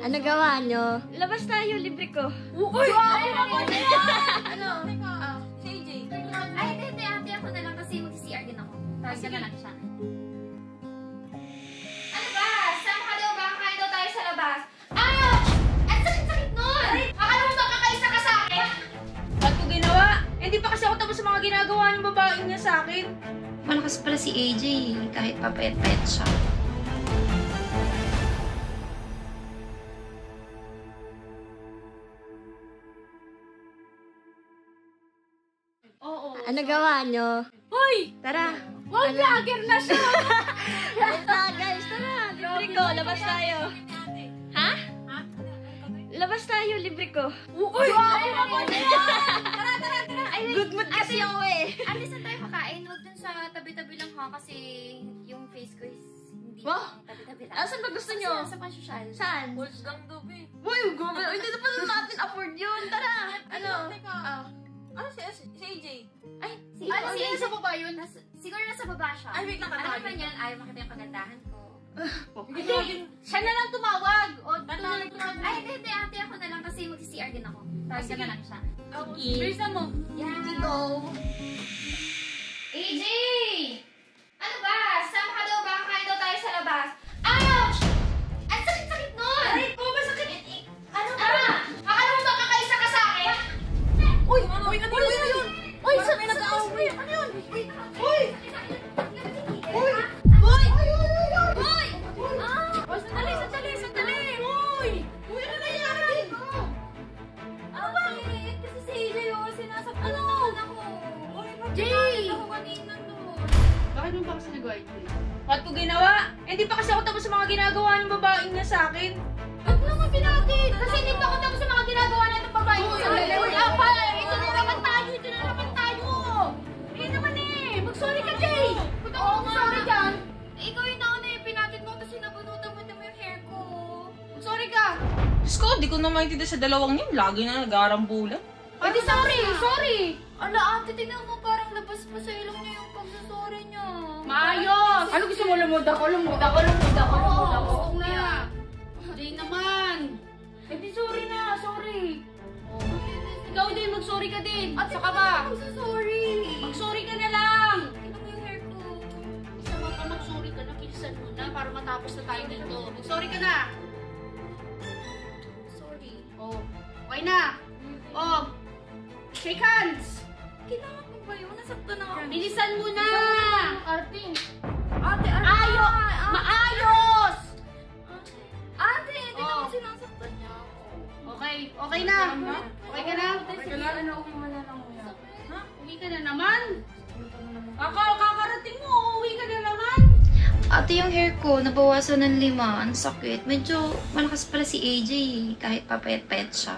Ano gawa nyo? Labas tayo, libre ko. Uy! Ayaw ako na yan! Ano? Si AJ. Ay, hindi, ate ako na lang kasi mag-CR din ako. Tawag ka na lang siya. Ano ba? Sama ka daw ba? Kain daw tayo sa labas. Ouch! Ang sakit-sakit nun! Akala mo ba kakaisa ka sa akin? Ba't ko ginawa? Hindi pa kasi ako tapos sa mga ginagawa ng babaeng niya sa akin. Malakas pala si AJ kahit papayat-payat siya. Oo. Ano gawa nyo? Hoy! Tara. Wag lager na siya! Tara guys, tara. Libre ko, labas tayo. Ha? Labas tayo, libre ko. Uy! Ayaw ako na yan! Tara! Ay, Good mood kasi ako eh. ate, saan tayo kakain? Huwag dun sa tabi-tabi lang ha kasi yung face ko is hindi Wah! tabi-tabi lang. Asan ba gusto nyo? Sa pansosyal. Saan? Wolfgang Dube. Uy, grabe. Hindi na pa natin afford yun. Tara. Ano? Ano si AJ? Ay, si Ano si AJ? AJ sa baba yun? Siguro nasa baba siya. Ay, wait lang, Ano tatawagin. naman yan? Ayaw makita yung kagandahan ko. Hindi. Siya na lang tumawag. O, Ay, hindi. Ate ako na lang kasi mag-CR din ako. Tawag ka na lang siya. sige. Bilisan mo. Yeah. Go. AJ! Ano ba? Sama ka daw ba? Kain daw tayo sa labas. Ouch! Ang sakit-sakit nun! Aray ko, masakit! Ano ba? Akala mo ba kakaisa ka sa akin? Uy! Uy! Ano yun? Uy! Saan may nag-aaway? Ano yun? Uy! Uy! Uy! Uy! Uy! Ah! Sandali! Uy! Uy! Ano nangyari dito? Ano ba? Kasi si AJ yun, sinasaktan naman ako. Jay! Ako kanina to. Bakit mo ba kasi nagawa ito? Ba't ko ginawa? Hindi pa kasi ako tapos sa mga ginagawa ng babaeng niya sa akin. Ba't naman pinakit? Kasi hindi pa ako tapos sa mga ginagawa na ng babae ko sa akin. Ito na naman tayo! Hindi naman eh! Mag-sorry ka, Jay! Ba't ako mag-sorry dyan? Ikaw yung nauna yung pinakit mo kasi nabunutan mo yung hair ko. Mag-sorry ka! Diyos ko, di ko na maintindihan sa dalawang yun. Lagi na nag-aarambulan. Ay, di sorry! Ala, ate, tingnan mo parang labas pa sa ilong niya yung pagsasorry niya. Maayos! Ano gusto mo? Lumod ako. Oo na. Jay naman! Eh di sorry na, sorry. Ikaw din, mag-sorry ka din. Ate, Saka ba? Magsasorry. Mag-sorry ka na lang! Tingnan mo yung hair ko. Isa mo ka mag-sorry ka na, kilisan mo na para matapos na tayo dito. Mag-sorry ka na! Sorry. Oh, okay na! Oh, shake hands! Kailangan mo ba yun? Nasaktan na ako. Bilisan mo na! Ate, Ayo! Maayos! Ate, hindi Oh. naman sinasaktan niya ako. Okay, okay na? Okay ka na? Uwi mo na lang muna. Ha? Uwi ka na naman? Kakarating mo, uwi ka na naman? Ate, yung hair ko, nabawasan ng 5. Ang sakit. Medyo malakas pala si AJ kahit papayat-payat siya.